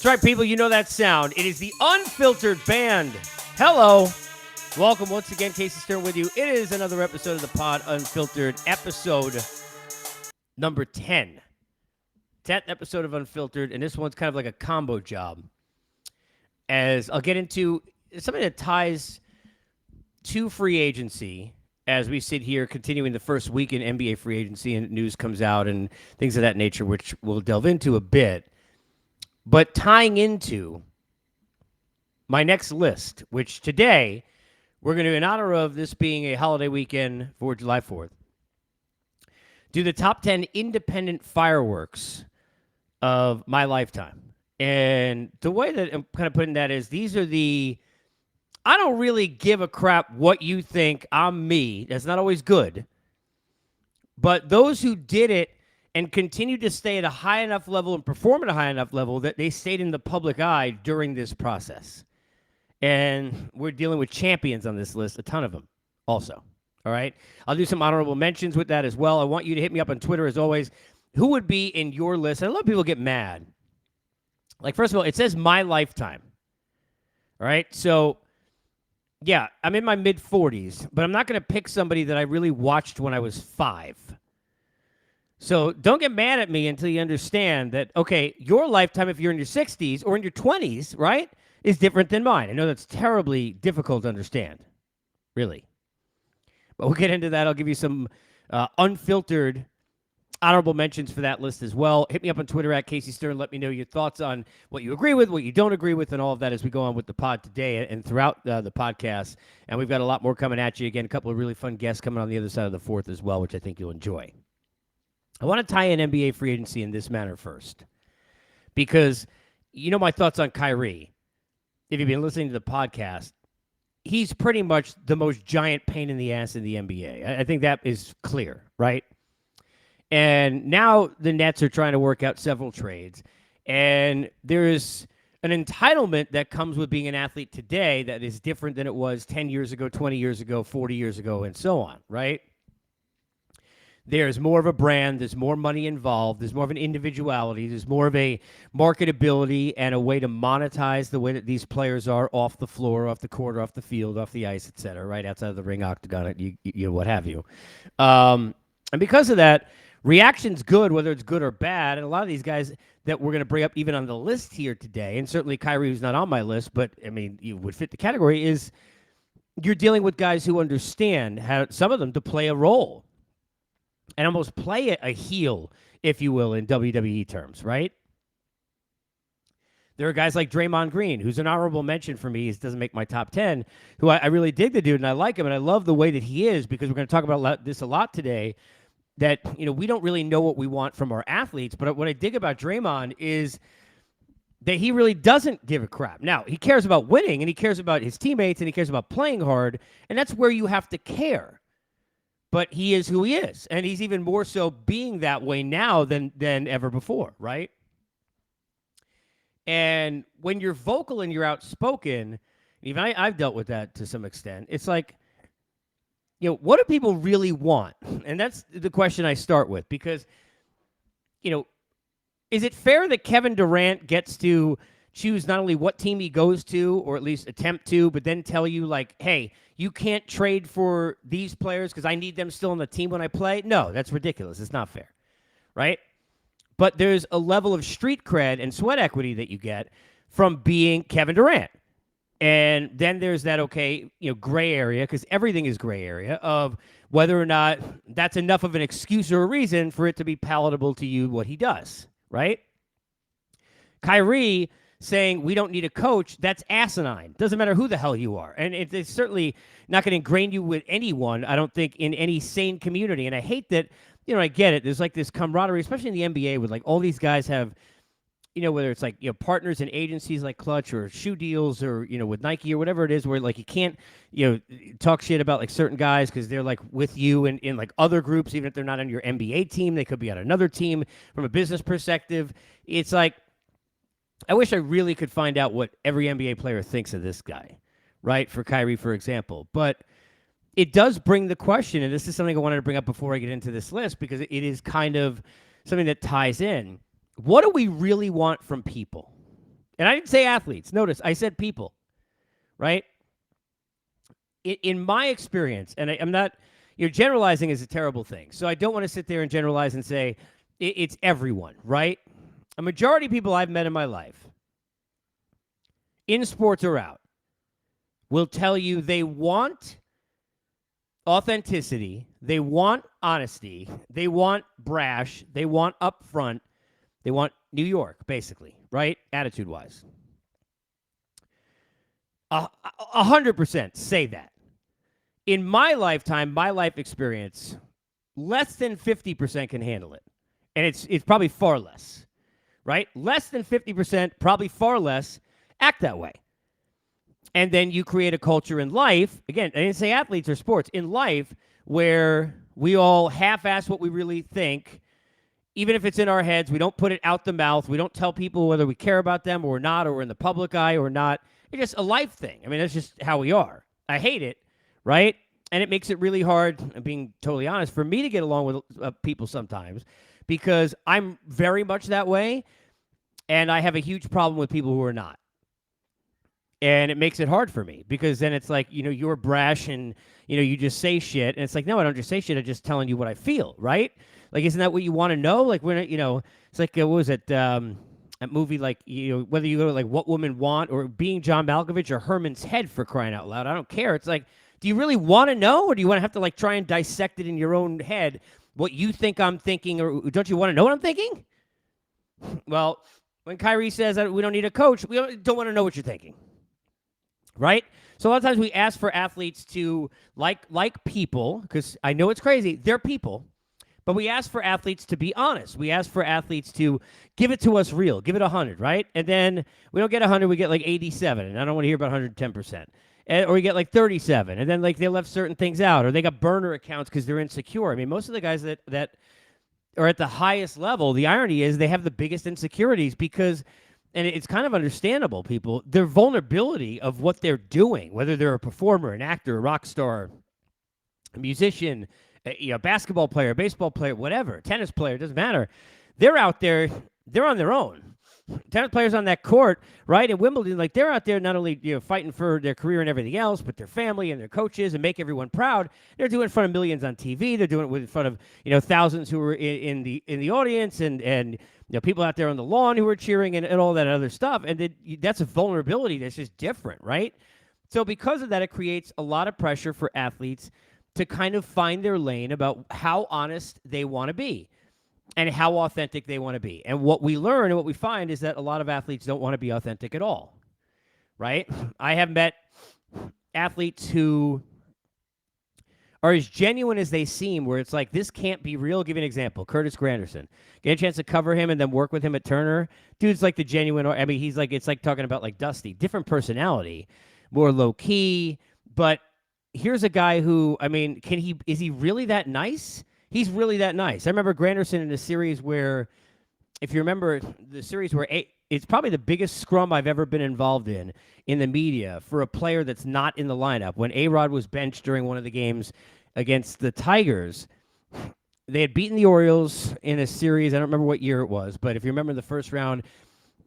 That's right, people. You know that sound. It is the Unfiltered Band. Hello. Welcome once again. Casey Stern with you. It is another episode of the pod, Unfiltered, episode number 10. 10th episode of Unfiltered, and this one's kind of like a combo job. As I'll get into something that ties to free agency as we sit here continuing the first week in Mba Free Agency and news comes out and things of that nature, which we'll delve into a bit. But tying into my next list, which today we're going to, in honor of this being a holiday weekend for July 4th, do the top 10 independent fireworks of my lifetime. And the way that I'm kind of putting that is these are I don't really give a crap what you think. I'm me. That's not always good. But those who did it and continued to stay at a high enough level and perform at a high enough level that they stayed in the public eye during this process. And we're dealing with champions on this list, a ton of them also. All right? I'll do some honorable mentions with that as well. I want you to hit me up on Twitter as always. Who would be in your list? And a lot of people get mad. Like, first of all, it says my lifetime. All right? So, yeah, I'm in my mid-40s, but I'm not going to pick somebody that I really watched when I was 5. So don't get mad at me until you understand that, okay, your lifetime, if you're in your 60s or in your 20s, right, is different than mine. I know that's terribly difficult to understand, really. But we'll get into that. I'll give you some unfiltered honorable mentions for that list as well. Hit me up on Twitter at Casey Stern. Let me know your thoughts on what you agree with, what you don't agree with, and all of that as we go on with the pod today and throughout the podcast. And we've got a lot more coming at you. Again, a couple of really fun guests coming on the other side of the fourth as well, which I think you'll enjoy. I want to tie in NBA free agency in this manner first because you know my thoughts on Kyrie. If you've been listening to the podcast, he's pretty much the most giant pain in the ass in the NBA. I think that is clear, right? And now the Nets are trying to work out several trades, and there is an entitlement that comes with being an athlete today that is different than it was 10 years ago, 20 years ago, 40 years ago, and so on, right? There's more of a brand. There's more money involved. There's more of an individuality. There's more of a marketability and a way to monetize the way that these players are off the floor, off the court, off the field, off the ice, et cetera, right outside of the ring, octagon, you what have you. And because of that, reaction's good, whether it's good or bad. And a lot of these guys that we're going to bring up even on the list here today, and certainly Kyrie, who's not on my list, but, I mean, you would fit the category, is you're dealing with guys who understand how some of them to play a role. And almost play a heel, if you will, in WWE terms, right? There are guys like Draymond Green, who's an honorable mention for me. He doesn't make my top 10, who I really dig the dude, and I like him, and I love the way that he is, because we're going to talk about this a lot today, that, you know, we don't really know what we want from our athletes, but what I dig about Draymond is that he really doesn't give a crap. Now, he cares about winning, and he cares about his teammates, and he cares about playing hard, and that's where you have to care. But he is who he is, and he's even more so being that way now than ever before, right? And when you're vocal and you're outspoken, even I've dealt with that to some extent, it's like, you know, what do people really want? And that's the question I start with, because, you know, is it fair that Kevin Durant gets to choose not only what team he goes to, or at least attempt to, but then tell you, like, hey, you can't trade for these players because I need them still on the team when I play? No, that's ridiculous. It's not fair, right? But there's a level of street cred and sweat equity that you get from being Kevin Durant. And then there's that, okay, you know, gray area, because everything is gray area, of whether or not that's enough of an excuse or a reason for it to be palatable to you what he does, right? Kyrie saying we don't need a coach, that's asinine. Doesn't matter who the hell you are. And it's certainly not going to ingrain you with anyone, I don't think, in any sane community. And I hate that, you know, I get it. There's like this camaraderie, especially in the NBA, with like all these guys have, you know, whether it's like, you know, partners in agencies like Clutch or shoe deals or, you know, with Nike or whatever it is, where like you can't, you know, talk shit about like certain guys because they're like with you in like other groups, even if they're not on your NBA team, they could be on another team. From a business perspective, it's like, I wish I really could find out what every NBA player thinks of this guy, right? For Kyrie, for example. But it does bring the question, and this is something I wanted to bring up before I get into this list, because it is kind of something that ties in. What do we really want from people? And I didn't say athletes. Notice, I said people, right? In my experience, and I'm not, generalizing is a terrible thing. So I don't want to sit there and generalize and say it's everyone, right? A majority of people I've met in my life, in sports or out, will tell you they want authenticity, they want honesty, they want brash, they want upfront, they want New York, basically, right? Attitude-wise. 100% say that. In my lifetime, my life experience, less than 50% can handle it. And it's probably far less, right? Less than 50%, probably far less, act that way. And then you create a culture in life, again, I didn't say athletes or sports, in life where we all half-ass what we really think, even if it's in our heads. We don't put it out the mouth. We don't tell people whether we care about them or not, or we're in the public eye or not. It's just a life thing. I mean, that's just how we are. I hate it, right? And it makes it really hard, I'm being totally honest, for me to get along with people sometimes because I'm very much that way, and I have a huge problem with people who are not. And it makes it hard for me because then it's like, you're brash and, you just say shit. And it's like, no, I don't just say shit. I'm just telling you what I feel, right? Like, isn't that what you want to know? Like, when, it's like, what was it? That movie, like, whether you go to, like, What Women Want or Being John Malkovich or Herman's Head, for crying out loud. I don't care. It's like, do you really want to know, or do you want to have to, like, try and dissect it in your own head, what you think I'm thinking, or don't you want to know what I'm thinking? Well, when Kyrie says that we don't need a coach, we don't want to know what you're thinking. Right? So a lot of times we ask for athletes to, like people, because I know it's crazy, they're people, but we ask for athletes to be honest. We ask for athletes to give it to us real, give it 100, right? And then we don't get 100, we get like 87, and I don't want to hear about 110%. Or we get like 37, and then like they left certain things out, or they got burner accounts because they're insecure. I mean, most of the guys that are at the highest level, the irony is they have the biggest insecurities because, and it's kind of understandable, people, their vulnerability of what they're doing, whether they're a performer, an actor, a rock star, a musician, a basketball player, baseball player, whatever, tennis player, doesn't matter. They're out there, they're on their own. Tennis players on that court, right, in Wimbledon, like they're out there not only fighting for their career and everything else, but their family and their coaches and make everyone proud. They're doing it in front of millions on TV. They're doing it in front of thousands who are in the audience and people out there on the lawn who are cheering and all that other stuff. And that's a vulnerability that's just different, right? So because of that, it creates a lot of pressure for athletes to kind of find their lane about how honest they want to be and how authentic they want to be. And what we learn and what we find is that a lot of athletes don't want to be authentic at all, right? I have met athletes who are as genuine as they seem, where it's like, this can't be real. I'll give you an example. Curtis Granderson. Get a chance to cover him and then work with him at Turner. Dude's like the genuine, I mean, he's like, it's like talking about like Dusty. Different personality, more low-key. But here's a guy who, I mean, is he really that nice? He's really that nice. I remember Granderson in a series where, if you remember, the series where it's probably the biggest scrum I've ever been involved in the media for a player that's not in the lineup. When A-Rod was benched during one of the games against the Tigers, they had beaten the Orioles in a series. I don't remember what year it was, but if you remember the first round,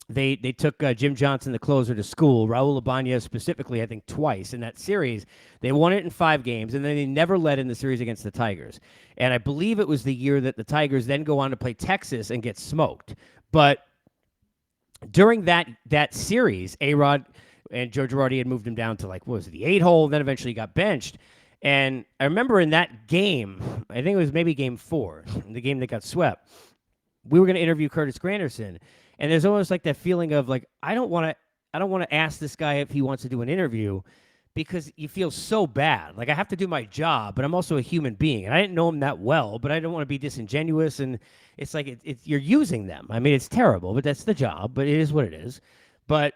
they took Jim Johnson, the closer, to school. Raul Ibanez specifically, I think, twice in that series. They won it in 5 games, and then they never led in the series against the Tigers. And I believe it was the year that the Tigers then go on to play Texas and get smoked. But during that series, A-Rod and Joe Girardi had moved him down to, like, what was it, the 8-hole, and then eventually got benched. And I remember in that game, I think it was maybe game 4, the game that got swept, we were going to interview Curtis Granderson. And there's almost like that feeling of like, I don't want to ask this guy if he wants to do an interview because you feel so bad. Like, I have to do my job, but I'm also a human being. And I didn't know him that well, but I don't want to be disingenuous. And it's like, you're using them. I mean, it's terrible, but that's the job, but it is what it is. But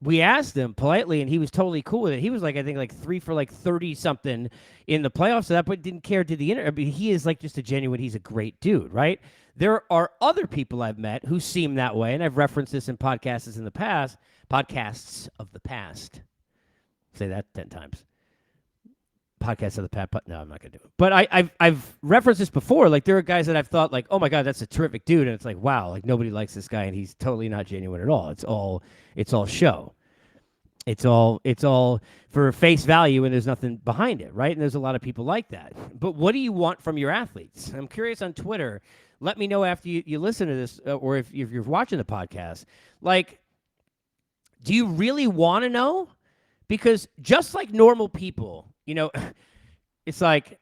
we asked him politely, and he was totally cool with it. He was like, I think like 3 for like 30 something in the playoffs. So that, but didn't care, did the interview. I mean, he is like just he's a great dude, right? There are other people I've met who seem that way, and I've referenced this in podcasts of the past. Say that 10 times. podcast of the Pat. No, I'm not gonna do it. But I've referenced this before. Like there are guys that I've thought like, oh my god, that's a terrific dude, and it's like, wow, like nobody likes this guy, and he's totally not genuine at all. It's all show. It's all for face value, and there's nothing behind it, right? And there's a lot of people like that. But what do you want from your athletes? I'm curious on Twitter. Let me know after you listen to this, or if you're watching the podcast. Like, do you really want to know? Because just like normal people, you know, it's like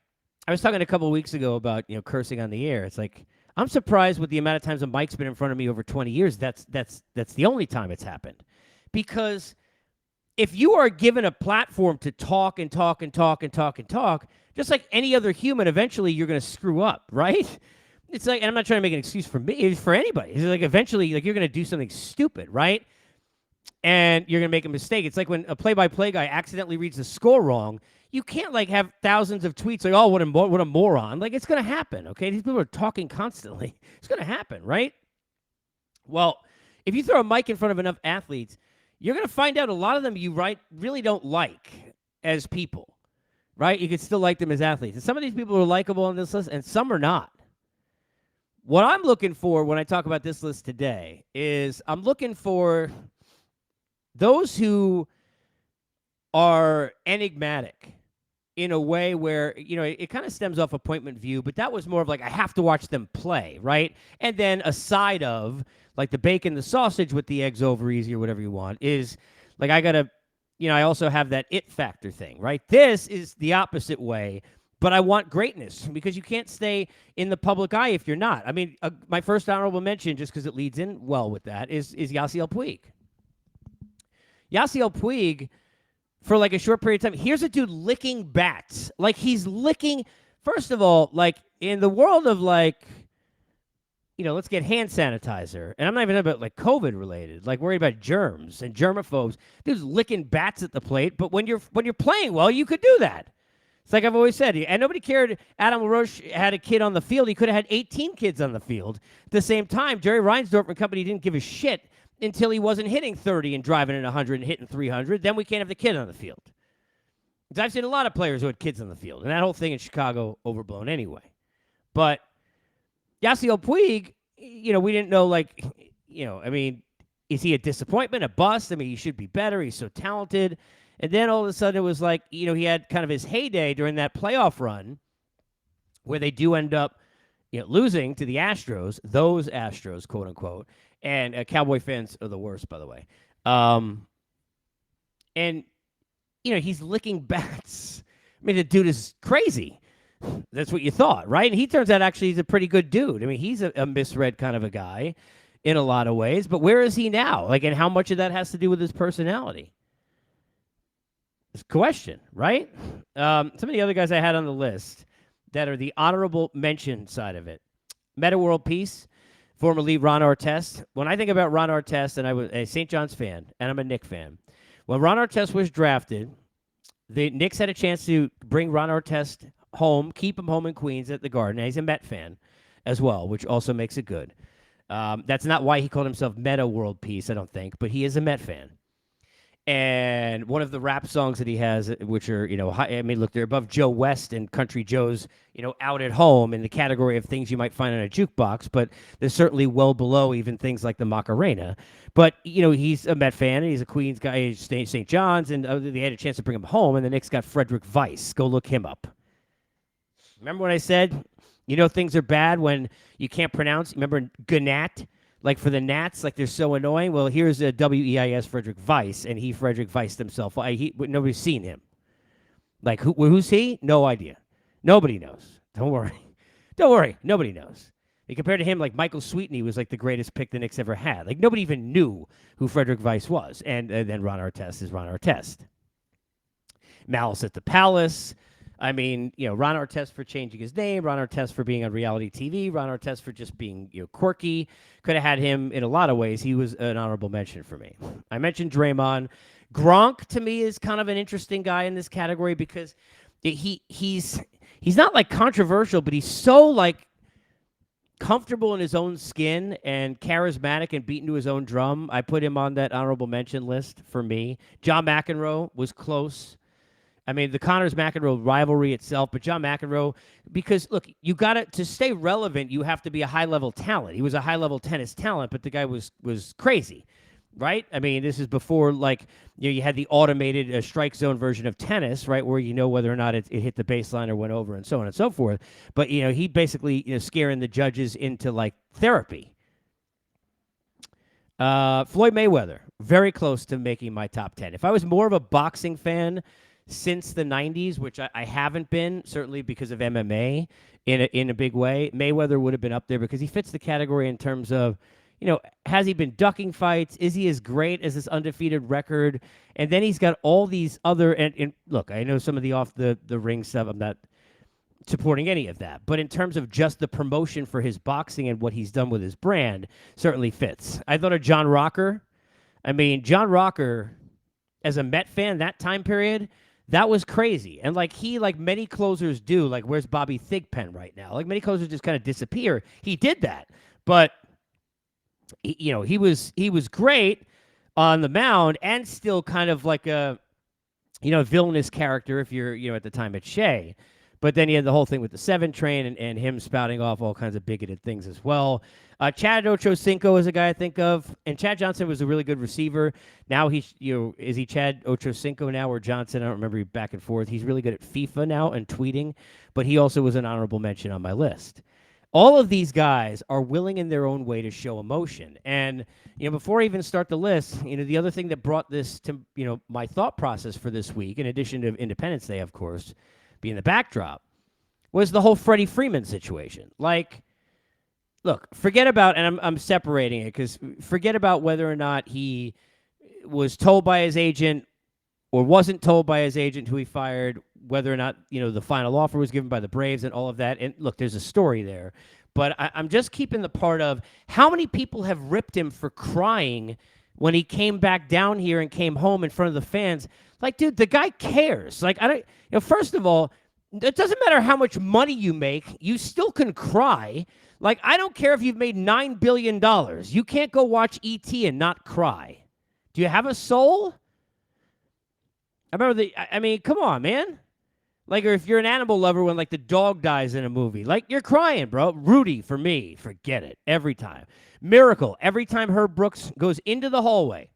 I was talking a couple of weeks ago about, you know, cursing on the air. It's like I'm surprised with the amount of times a mic's been in front of me over 20 years. That's the only time it's happened. Because if you are given a platform to talk and talk and talk and talk and talk, just like any other human, eventually you're going to screw up, right? It's like, and I'm not trying to make an excuse for me, it's for anybody. It's like eventually, like you're going to do something stupid, right? And you're going to make a mistake. It's like when a play-by-play guy accidentally reads the score wrong. You can't like have thousands of tweets like, oh, what a moron. Like it's going to happen, okay? These people are talking constantly. It's going to happen, right? Well, if you throw a mic in front of enough athletes, you're going to find out a lot of them you really don't like as people, right? You could still like them as athletes. And some of these people are likable on this list, and some are not. What I'm looking for when I talk about this list today is I'm looking for those who are enigmatic in a way where, you know, it kind of stems off appointment view, but that was more of like, I have to watch them play, right? And then a side of, like the bacon, the sausage with the eggs over easy or whatever you want, is like I got to, you know, I also have that it factor thing, right? This is the opposite way, but I want greatness because you can't stay in the public eye if you're not. I mean, my first honorable mention, just because it leads in well with that, is Yasiel Puig. Yasiel Puig, for like a short period of time, here's a dude licking bats. Like he's licking, first of all, like in the world of like, you know, let's get hand sanitizer. And I'm not even talking about like COVID related, like worried about germs and germaphobes. Dude's licking bats at the plate. But when you're playing well, you could do that. It's like I've always said, and nobody cared. Adam LaRoche had a kid on the field. He could have had 18 kids on the field. At the same time, Jerry Reinsdorf and company didn't give a shit until he wasn't hitting 30 and driving at 100 and hitting 300. Then we can't have the kid on the field. Because I've seen a lot of players who had kids on the field. And that whole thing in Chicago overblown anyway. But Yasiel Puig, you know, we didn't know, like, you know, I mean, is he a disappointment, a bust? I mean, he should be better. He's so talented. And then all of a sudden it was like, you know, he had kind of his heyday during that playoff run where they do end up, you know, losing to the Astros, those Astros, quote unquote. And Cowboy fans are the worst, by the way. And, you know, he's licking bats. I mean, the dude is crazy. That's what you thought, right? And he turns out actually he's a pretty good dude. I mean, he's a misread kind of a guy in a lot of ways. But where is he now? Like, and how much of that has to do with his personality? It's a question, right? Some of the other guys I had on the list that are the honorable mention side of it. Meta World Peace. Former lead Ron Artest. When I think about Ron Artest, and I was a St. John's fan, and I'm a Knicks fan. When Ron Artest was drafted, the Knicks had a chance to bring Ron Artest home, keep him home in Queens at the Garden. And he's a Met fan as well, which also makes it good. That's not why he called himself Meta World Peace, I don't think, but he is a Met fan. And one of the rap songs that he has, which are, you know, I mean, look, they're above Joe West and Country Joe's, you know, Out at Home in the category of things you might find on a jukebox, but they're certainly well below even things like the Macarena. But, you know, he's a Met fan, and he's a Queens guy, he's St. John's, and they had a chance to bring him home, and the Knicks got Frederick Weiss. Go look him up. Remember what I said? You know things are bad when you can't pronounce? Remember Gnat? Like for the Nats, like they're so annoying. Well, here's a WEIS Frederick Weiss, and he Frederick Weiss himself. Nobody's seen him. Like who's he? No idea. Nobody knows. Don't worry. Don't worry. Nobody knows. And compared to him, like Michael Sweetney was like the greatest pick the Knicks ever had. Like nobody even knew who Frederick Weiss was. And then Ron Artest is Ron Artest. Malice at the Palace. I mean, you know, Ron Artest for changing his name, Ron Artest for being on reality TV, Ron Artest for just being, you know, quirky. Could have had him in a lot of ways. He was an honorable mention for me. I mentioned Draymond. Gronk, to me, is kind of an interesting guy in this category because he's not, like, controversial, but he's so, like, comfortable in his own skin and charismatic and beaten to his own drum. I put him on that honorable mention list for me. John McEnroe was close. I mean, the Connors McEnroe rivalry itself, but John McEnroe, because look, you got to stay relevant, you have to be a high level talent. He was a high level tennis talent, but the guy was crazy, right? I mean, this is before you had the automated strike zone version of tennis, right, where you know whether or not it hit the baseline or went over, and so on and so forth. But he basically scaring the judges into like therapy. Floyd Mayweather, very close to making my top 10. If I was more of a boxing fan since the 90s, which I haven't been, certainly because of MMA in a big way, Mayweather would have been up there because he fits the category in terms of, has he been ducking fights? Is he as great as this undefeated record? And then he's got all these other, and look, I know some of the off the ring stuff, I'm not supporting any of that. But in terms of just the promotion for his boxing and what he's done with his brand, certainly fits. I thought of John Rocker. I mean, John Rocker, as a Met fan, that time period, that was crazy. And like many closers do, like where's Bobby Thigpen right now? Like many closers just kind of disappear. He did that. But, he was great on the mound and still kind of like a, villainous character if you're, at the time at Shea. But then he had the whole thing with the 7 train and him spouting off all kinds of bigoted things as well. Chad Ochocinco is a guy I think of. And Chad Johnson was a really good receiver. Now he's, is he Chad Ochocinco now or Johnson? I don't remember, back and forth. He's really good at FIFA now and tweeting. But he also was an honorable mention on my list. All of these guys are willing in their own way to show emotion. And, before I even start the list, the other thing that brought this to, my thought process for this week, in addition to Independence Day, of course, being the backdrop, was the whole Freddy Freeman situation. Like, look, forget about, and I'm separating it because forget about whether or not he was told by his agent or wasn't told by his agent who he fired, whether or not, the final offer was given by the Braves and all of that. And look, there's a story there. But I'm just keeping the part of how many people have ripped him for crying when he came back down here and came home in front of the fans. Like, dude, the guy cares. Like, first of all, it doesn't matter how much money you make. You still can cry. Like, I don't care if you've made $9 billion. You can't go watch E.T. and not cry. Do you have a soul? I mean, come on, man. Like, or if you're an animal lover when, like, the dog dies in a movie. Like, you're crying, bro. Rudy, for me, forget it. Every time. Miracle, every time Herb Brooks goes into the hallway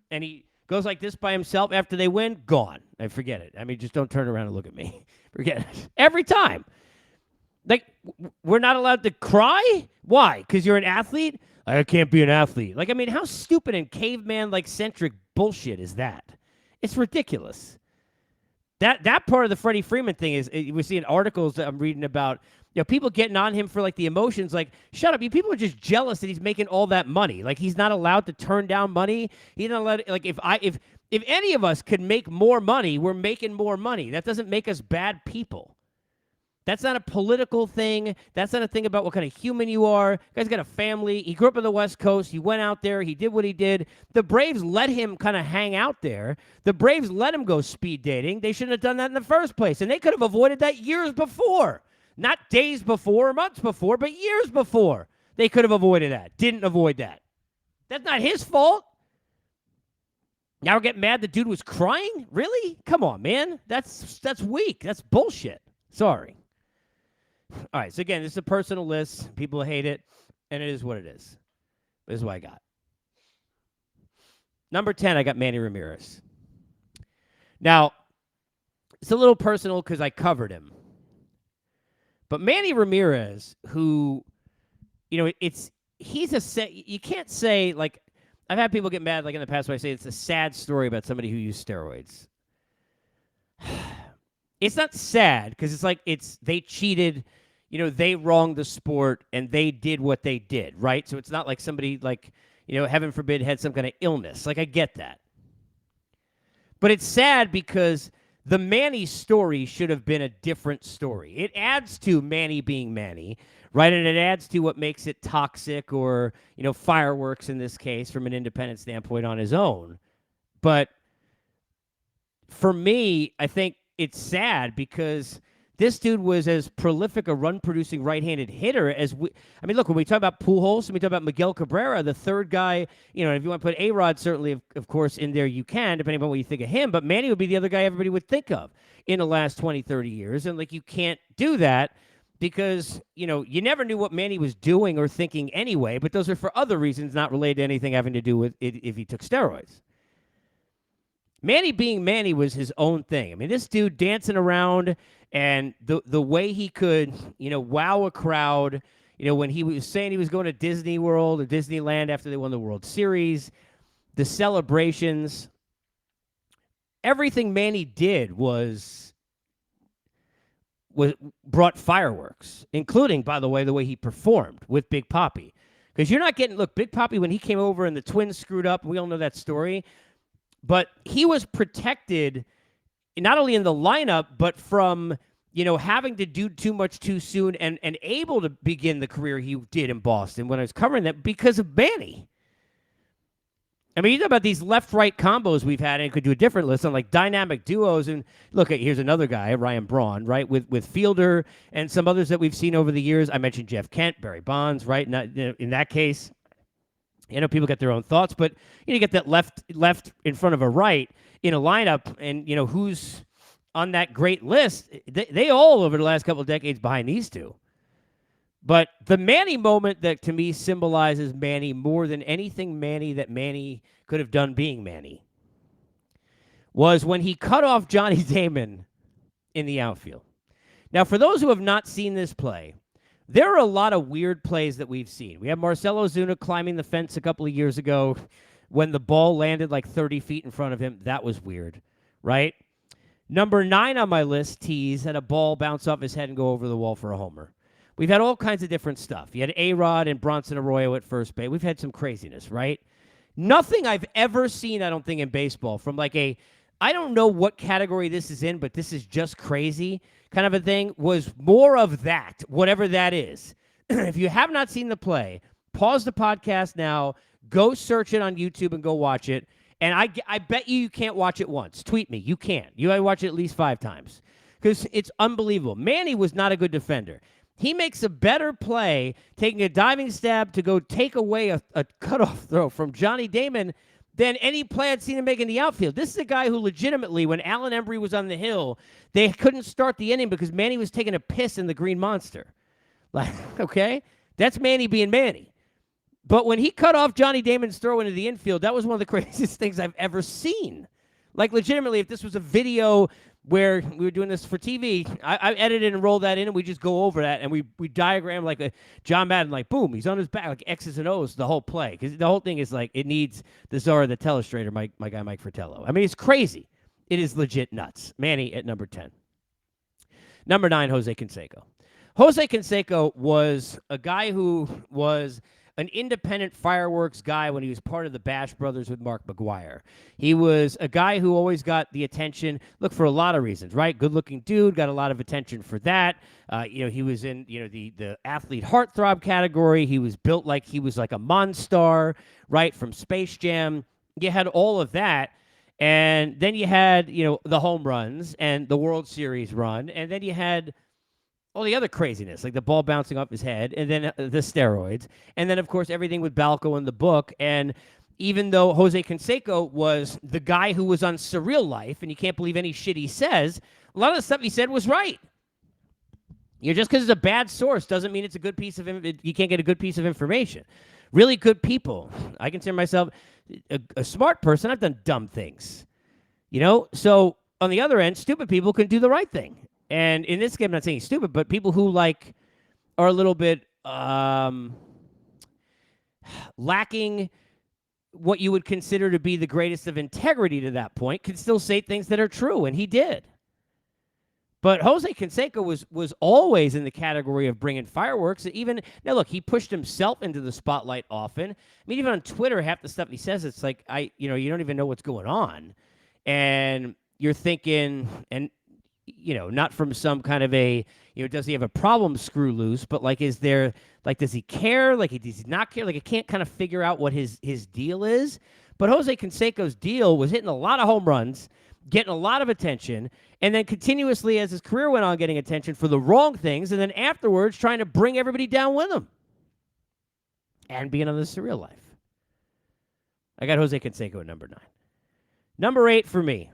and he goes like this by himself after they win, gone. I forget it. I mean, just don't turn around and look at me. Forget it. Every time. Like, we're not allowed to cry? Why? Because you're an athlete? I can't be an athlete. Like, I mean, how stupid and caveman-like centric bullshit is that? It's ridiculous. That part of the Freddie Freeman thing is, we're seeing articles that I'm reading about, people getting on him for, like, the emotions. Like, shut up. You people are just jealous that he's making all that money. Like, he's not allowed to turn down money. He's not allowed, like, if any of us could make more money, we're making more money. That doesn't make us bad people. That's not a political thing. That's not a thing about what kind of human you are. The guy's got a family. He grew up on the West Coast. He went out there. He did what he did. The Braves let him kind of hang out there. The Braves let him go speed dating. They shouldn't have done that in the first place. And they could have avoided that years before. Not days before or months before, but years before. They could have avoided that. Didn't avoid that. That's not his fault. Now we're getting mad the dude was crying? Really? Come on, man. That's weak. That's bullshit. Sorry. All right, so again, this is a personal list. People hate it, and it is what it is. This is what I got. Number 10, I got Manny Ramirez. Now, it's a little personal because I covered him. But Manny Ramirez, who, you can't say, like, I've had people get mad, like, in the past when I say it's a sad story about somebody who used steroids. It's not sad because it's like they cheated, they wronged the sport and they did what they did, right? So it's not like somebody like, heaven forbid, had some kind of illness. Like, I get that. But it's sad because the Manny story should have been a different story. It adds to Manny being Manny, right? And it adds to what makes it toxic or, fireworks in this case from an independent standpoint on his own. But for me, I think it's sad because This dude was as prolific a run-producing right-handed hitter as we. I mean, look, when we talk about Pujols and we talk about Miguel Cabrera, the third guy, if you want to put A-Rod, certainly, of course, in there, you can, depending on what you think of him. But Manny would be the other guy everybody would think of in the last 20, 30 years. And, you can't do that because, you never knew what Manny was doing or thinking anyway. But those are for other reasons, not related to anything having to do with if he took steroids. Manny being Manny was his own thing. I mean, this dude dancing around and the way he could, wow a crowd, when he was saying he was going to Disney World or Disneyland after they won the World Series, the celebrations, everything Manny did was brought fireworks, including, by the way he performed with Big Papi. Because you're not getting, look, Big Papi, when he came over and the Twins screwed up, we all know that story, but he was protected not only in the lineup, but from, having to do too much too soon and able to begin the career he did in Boston when I was covering that because of Manny. I mean, you talk about these left-right combos we've had, and it could do a different list on dynamic duos. And look, here's another guy, Ryan Braun, right, with Fielder and some others that we've seen over the years. I mentioned Jeff Kent, Barry Bonds, right? In that case, people get their own thoughts, but you get that left in front of a right in a lineup, and who's on that great list. They all over the last couple of decades behind these two. But the Manny moment that to me symbolizes Manny more than anything Manny that Manny could have done being Manny was when he cut off Johnny Damon in the outfield. Now, for those who have not seen this play, there are a lot of weird plays that we've seen. We have Marcell Ozuna climbing the fence a couple of years ago when the ball landed 30 feet in front of him. That was weird, right? Number 9 on my list, Tease, had a ball bounce off his head and go over the wall for a homer. We've had all kinds of different stuff. You had A-Rod and Bronson Arroyo at first base. We've had some craziness, right? Nothing I've ever seen, I don't think, in baseball from I don't know what category this is in, but this is just crazy kind of a thing, was more of that, whatever that is. If you have not seen the play, pause the podcast now, go search it on YouTube and go watch it. And I bet you can't watch it once. Tweet me. You can't. You gotta watch it at least 5 times because it's unbelievable. Manny was not a good defender. He makes a better play taking a diving stab to go take away a cutoff throw from Johnny Damon than any play I'd seen him make in the outfield. This is a guy who legitimately, when Alan Embry was on the hill, they couldn't start the inning because Manny was taking a piss in the Green Monster. Okay? That's Manny being Manny. But when he cut off Johnny Damon's throw into the infield, that was one of the craziest things I've ever seen. Legitimately, if this was a video where we were doing this for TV, I edited and rolled that in, and we just go over that, and we diagram a John Madden, boom, he's on his back, X's and O's, the whole play. Because the whole thing is it needs the czar of the telestrator, my guy Mike Fratello. I mean, it's crazy. It is legit nuts. Manny at number 10. Number 9, Jose Canseco. Jose Canseco was a guy who was an independent fireworks guy when he was part of the Bash Brothers with Mark McGwire. He was a guy who always got the attention, look, for a lot of reasons, right? Good-looking dude, got a lot of attention for that. He was in, the athlete heartthrob category. He was built like he was like a Monstar, right, from Space Jam. You had all of that. And then you had, the home runs and the World Series run. And then you had all the other craziness, like the ball bouncing off his head, and then the steroids, and then, of course, everything with Balco in the book. And even though Jose Canseco was the guy who was on Surreal Life, and you can't believe any shit he says, a lot of the stuff he said was right. Just because it's a bad source doesn't mean it's a good piece of you can't get a good piece of information. Really good people. I consider myself a smart person. I've done dumb things. So on the other end, stupid people can do the right thing. And in this game, I'm not saying he's stupid, but people who are a little bit lacking what you would consider to be the greatest of integrity to that point can still say things that are true, and he did. But Jose Canseco was always in the category of bringing fireworks. Now, look, he pushed himself into the spotlight often. I mean, even on Twitter, half the stuff he says, it's you don't even know what's going on, and you're thinking, and not from some kind of does he have a problem screw loose, but is there, does he care? Does he not care? I can't kind of figure out what his deal is. But Jose Canseco's deal was hitting a lot of home runs, getting a lot of attention, and then continuously as his career went on getting attention for the wrong things, and then afterwards trying to bring everybody down with him and being on the surreal life. I got Jose Canseco at number 9. Number 8 for me.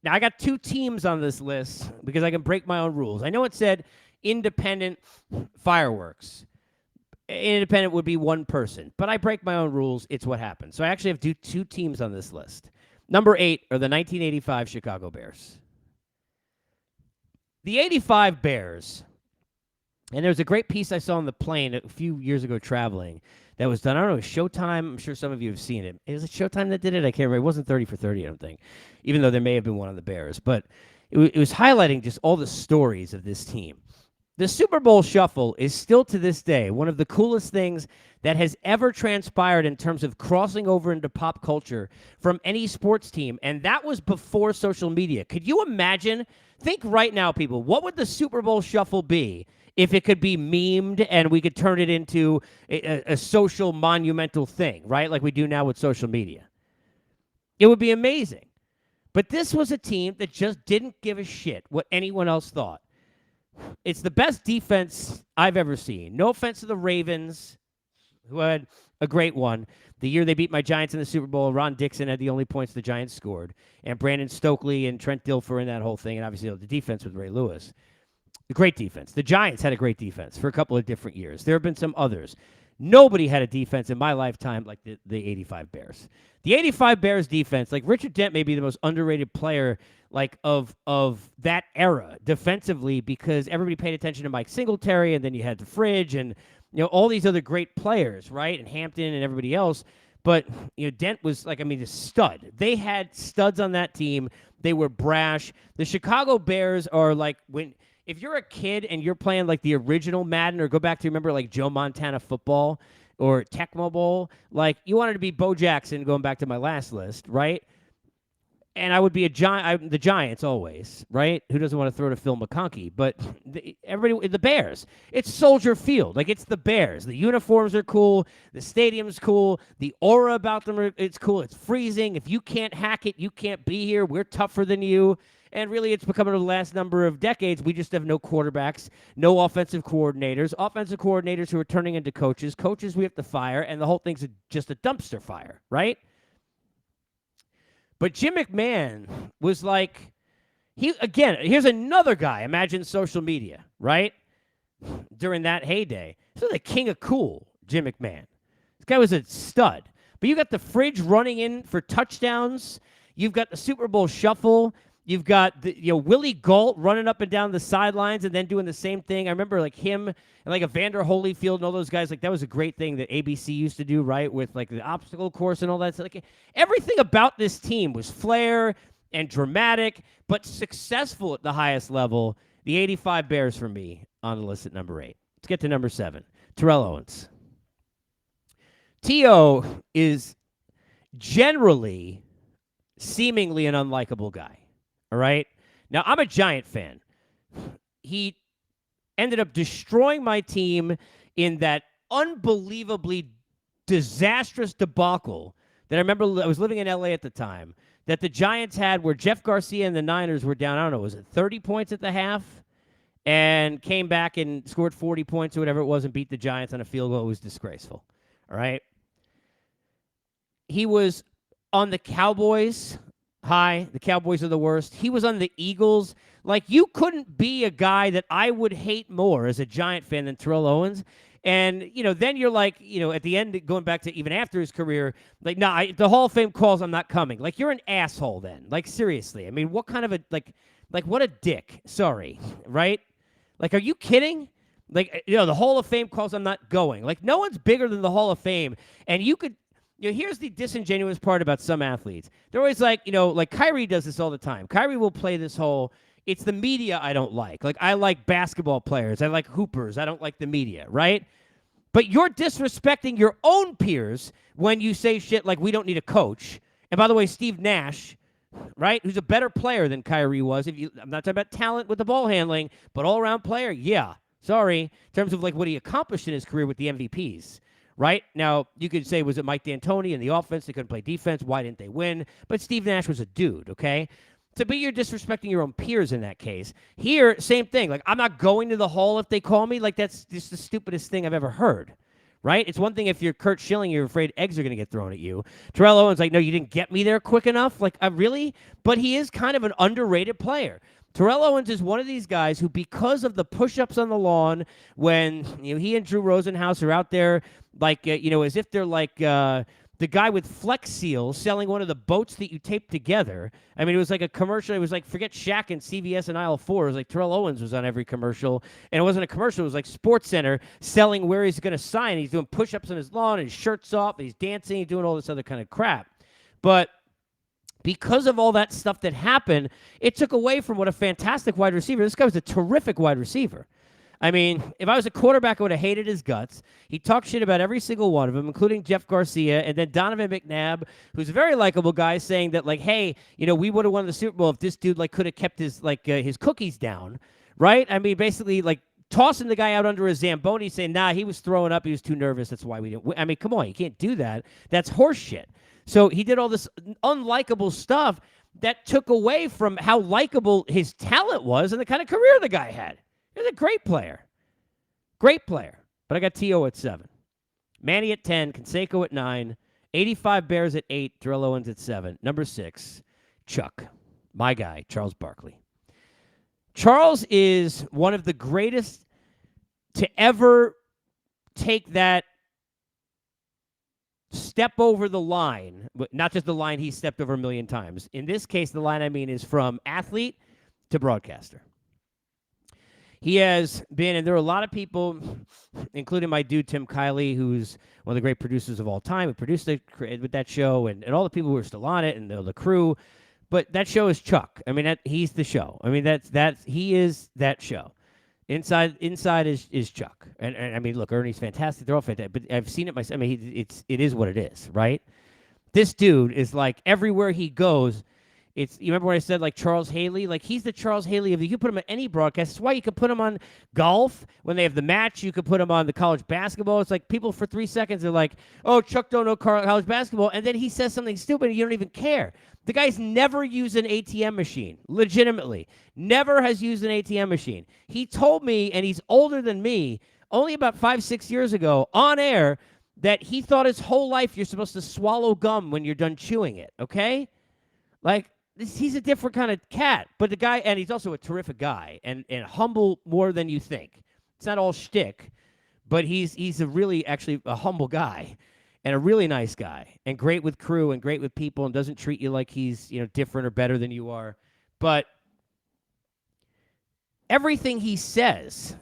Now, I got 2 teams on this list because I can break my own rules. I know it said independent fireworks. Independent would be one person, but I break my own rules. It's what happens. So I actually have 2 teams on this list. Number 8 are the 1985 Chicago Bears. The 85 Bears, and there's a great piece I saw on the plane a few years ago traveling that was done. I don't know, Showtime. I'm sure some of you have seen it. Is it Showtime that did it? I can't remember. It wasn't 30 for 30, I don't think, even though there may have been one on the Bears. But it was highlighting just all the stories of this team. The Super Bowl Shuffle is still to this day one of the coolest things that has ever transpired in terms of crossing over into pop culture from any sports team, and that was before social media. Could you imagine? Think right now, people, what would the Super Bowl Shuffle be if it could be memed and we could turn it into a social monumental thing, right, like we do now with social media? It would be amazing. But this was a team that just didn't give a shit what anyone else thought. It's the best defense I've ever seen. No offense to the Ravens, who had a great one. The year they beat my Giants in the Super Bowl, Ron Dixon had the only points the Giants scored. And Brandon Stokely and Trent Dilfer in that whole thing. And obviously the defense with Ray Lewis. A great defense. The Giants had a great defense for a couple of different years. There have been some others. Nobody had a defense in my lifetime like the 85 Bears. The 85 Bears defense, like Richard Dent may be the most underrated player like of that era defensively because everybody paid attention to Mike Singletary, and then you had the Fridge and all these other great players, right? And Hampton and everybody else. But Dent was a stud. They had studs on that team. They were brash. The Chicago Bears are like if you're a kid and you're playing like the original Madden, or go back to remember like Joe Montana football or Tecmo Bowl, like you wanted to be Bo Jackson, going back to my last list, right? And I would be the Giants always, right? Who doesn't want to throw to Phil McConkey? But the Bears. It's Soldier Field. Like, it's the Bears. The uniforms are cool. The stadium's cool. The aura about them, it's cool. It's freezing. If you can't hack it, you can't be here. We're tougher than you. And really, it's become over the last number of decades, we just have no quarterbacks, no offensive coordinators who are turning into coaches we have to fire, and the whole thing's just a dumpster fire, right? But Jim McMahon was like, here's another guy. Imagine social media, right? During that heyday. So the king of cool, Jim McMahon. This guy was a stud. But you got the Fridge running in for touchdowns. You've got the Super Bowl Shuffle. You've got Willie Gault running up and down the sidelines and then doing the same thing. I remember like him and like Evander Holyfield and all those guys. Like that was a great thing that ABC used to do, right? With like the obstacle course and all that. So, like everything about this team was flair and dramatic, but successful at the highest level. The 85 Bears for me on the list at number 8. Let's get to number 7. Terrell Owens. T.O. is generally seemingly an unlikable guy. All right? Now, I'm a Giant fan. He ended up destroying my team in that unbelievably disastrous debacle that I remember. I was living in L.A. at the time, that the Giants had where Jeff Garcia and the Niners were down, I don't know, was it 30 points at the half? And came back and scored 40 points or whatever it was and beat the Giants on a field goal. It was disgraceful. All right? He was on the Cowboys. The Cowboys are the worst. He was on the Eagles. Like, you couldn't be a guy that I would hate more as a Giant fan than Terrell Owens. And, then you're like, at the end, going back to even after his career, like, the Hall of Fame calls, I'm not coming. Like, you're an asshole then. Like, seriously. I mean, what kind of a, like what a dick. Sorry. Right? Like, are you kidding? Like, the Hall of Fame calls, I'm not going. Like, no one's bigger than the Hall of Fame. And you could, here's the disingenuous part about some athletes. They're always like, like Kyrie does this all the time. Kyrie will play this whole, it's the media I don't like. Like, I like basketball players. I like hoopers. I don't like the media, right? But you're disrespecting your own peers when you say shit like we don't need a coach. And by the way, Steve Nash, right, who's a better player than Kyrie was. I'm not talking about talent with the ball handling, but all-around player, yeah. Sorry. In terms of like what he accomplished in his career with the MVPs. Right? Now, you could say, was it Mike D'Antoni and the offense? They couldn't play defense. Why didn't they win? But Steve Nash was a dude, okay? To be, you're disrespecting your own peers in that case. Here, same thing. Like, I'm not going to the hall if they call me. Like, that's just the stupidest thing I've ever heard. Right? It's one thing if you're Kurt Schilling, you're afraid eggs are going to get thrown at you. Terrell Owens, like, no, you didn't get me there quick enough. Like, really? But he is kind of an underrated player. Terrell Owens is one of these guys who, because of the push-ups on the lawn, when he and Drew Rosenhaus are out there, like, as if they're like the guy with Flex Seal selling one of the boats that you tape together. I mean, it was like a commercial. It was like, forget Shaq and CVS and Aisle 4. It was like Terrell Owens was on every commercial. And it wasn't a commercial. It was like SportsCenter selling where he's going to sign. He's doing push-ups on his lawn, and his shirt's off, and he's dancing, he's doing all this other kind of crap. But because of all that stuff that happened, it took away from what a fantastic wide receiver. This guy was a terrific wide receiver. I mean, if I was a quarterback, I would have hated his guts. He talked shit about every single one of them, including Jeff Garcia, and then Donovan McNabb, who's a very likable guy, saying that, like, hey, we would have won the Super Bowl if this dude, like, could have kept his, like, his cookies down, right? I mean, basically, like, tossing the guy out under a Zamboni, saying, nah, he was throwing up, he was too nervous, that's why we didn't win. I mean, come on, you can't do that. That's horse shit. So he did all this unlikable stuff that took away from how likable his talent was and the kind of career the guy had. He was a great player. Great player. But I got T.O. at 7. Manny at 10. Canseco at 9. 85 Bears at 8. Terrell Owens at 7. Number 6, Chuck. My guy, Charles Barkley. Charles is one of the greatest to ever take that step over the line, not just the line he stepped over a million times. In this case, the line I mean is from athlete to broadcaster. He has been, and there are a lot of people, including my dude Tim Kiley, who's one of the great producers of all time, who produced it with that show, and all the people who are still on it, and the crew. But that show is Chuck. I mean, he's the show. I mean, he is that show. Inside is Chuck, and I mean, look, Ernie's fantastic. They're all fantastic, but I've seen it myself. I mean, it is what it is, right? This dude is like everywhere he goes. You remember when I said, like, Charles Haley? Like, he's the Charles Haley of you can put him on any broadcast. That's why you could put him on golf when they have the match. You could put him on the college basketball. It's like people for 3 seconds are like, oh, Chuck don't know college basketball. And then he says something stupid and you don't even care. The guy's never used an ATM machine, legitimately. Never has used an ATM machine. He told me, and he's older than me, only about 5-6 years ago, on air, that he thought his whole life you're supposed to swallow gum when you're done chewing it, okay? Like, he's a different kind of cat, but the guy, and he's also a terrific guy and humble more than you think. It's not all shtick, but he's a really actually a humble guy and a really nice guy and great with crew and great with people and doesn't treat you like he's different or better than you are. But everything he says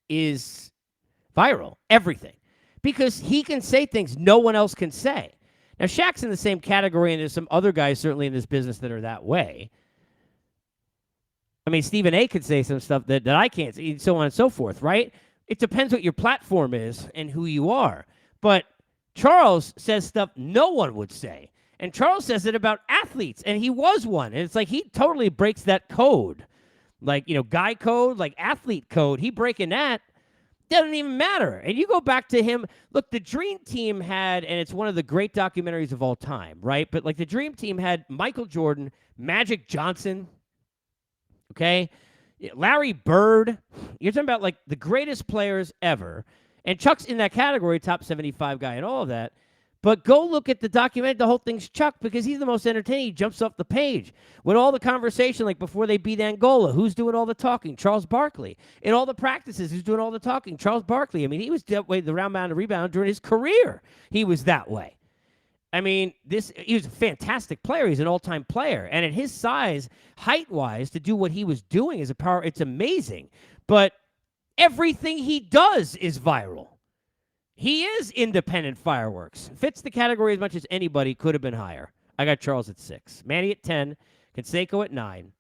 is viral, everything, because he can say things no one else can say. Now, Shaq's in the same category, and there's some other guys certainly in this business that are that way. I mean, Stephen A. could say some stuff that I can't say, so on and so forth, right? It depends what your platform is and who you are. But Charles says stuff no one would say. And Charles says it about athletes, and he was one. And it's like he totally breaks that code. Like, guy code, like athlete code. He breaking that. Doesn't even matter. And you go back to him. Look, the Dream Team had, and it's one of the great documentaries of all time, right? But like the Dream Team had Michael Jordan, Magic Johnson, okay? Larry Bird. You're talking about like the greatest players ever. And Chuck's in that category, top 75 guy and all of that. But go look at the documentary. The whole thing's Chuck because he's the most entertaining. He jumps off the page. With all the conversation, like before they beat Angola, who's doing all the talking? Charles Barkley. In all the practices, who's doing all the talking? Charles Barkley. I mean, he was that way, the round mound and rebound during his career. He was that way. I mean, he was a fantastic player. He's an all-time player. And at his size, height-wise, to do what he was doing is it's amazing. But everything he does is viral. He is independent fireworks. Fits the category as much as anybody. Could have been higher. I got Charles at 6. Manny at 10. Canseco at 9.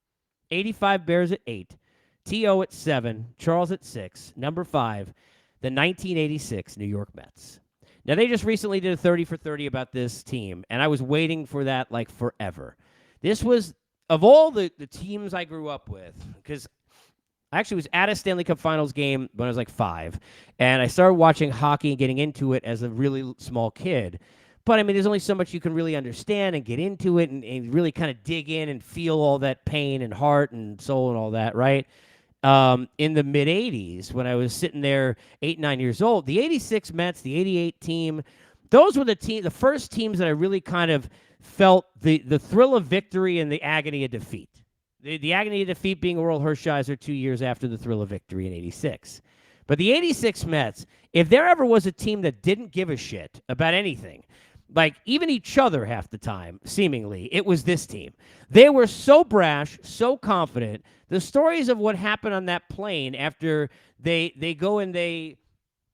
85 Bears at 8. T.O. at 7. Charles at 6. Number 5, the 1986 New York Mets. Now, they just recently did a 30 for 30 about this team, and I was waiting for that like forever. This was, of all the teams I grew up with, because I actually was at a Stanley Cup Finals game when I was like 5, and I started watching hockey and getting into it as a really small kid. But, I mean, there's only so much you can really understand and get into it and really kind of dig in and feel all that pain and heart and soul and all that, right? In the mid-'80s, when I was sitting there 8, 9 years old, the '86 Mets, the '88 team, those were the first teams that I really kind of felt the thrill of victory and the agony of defeat. The agony of defeat being Oral Hershiser 2 years after the thrill of victory in '86. But the '86 Mets, if there ever was a team that didn't give a shit about anything, like even each other half the time, seemingly, it was this team. They were so brash, so confident. The stories of what happened on that plane after they go and they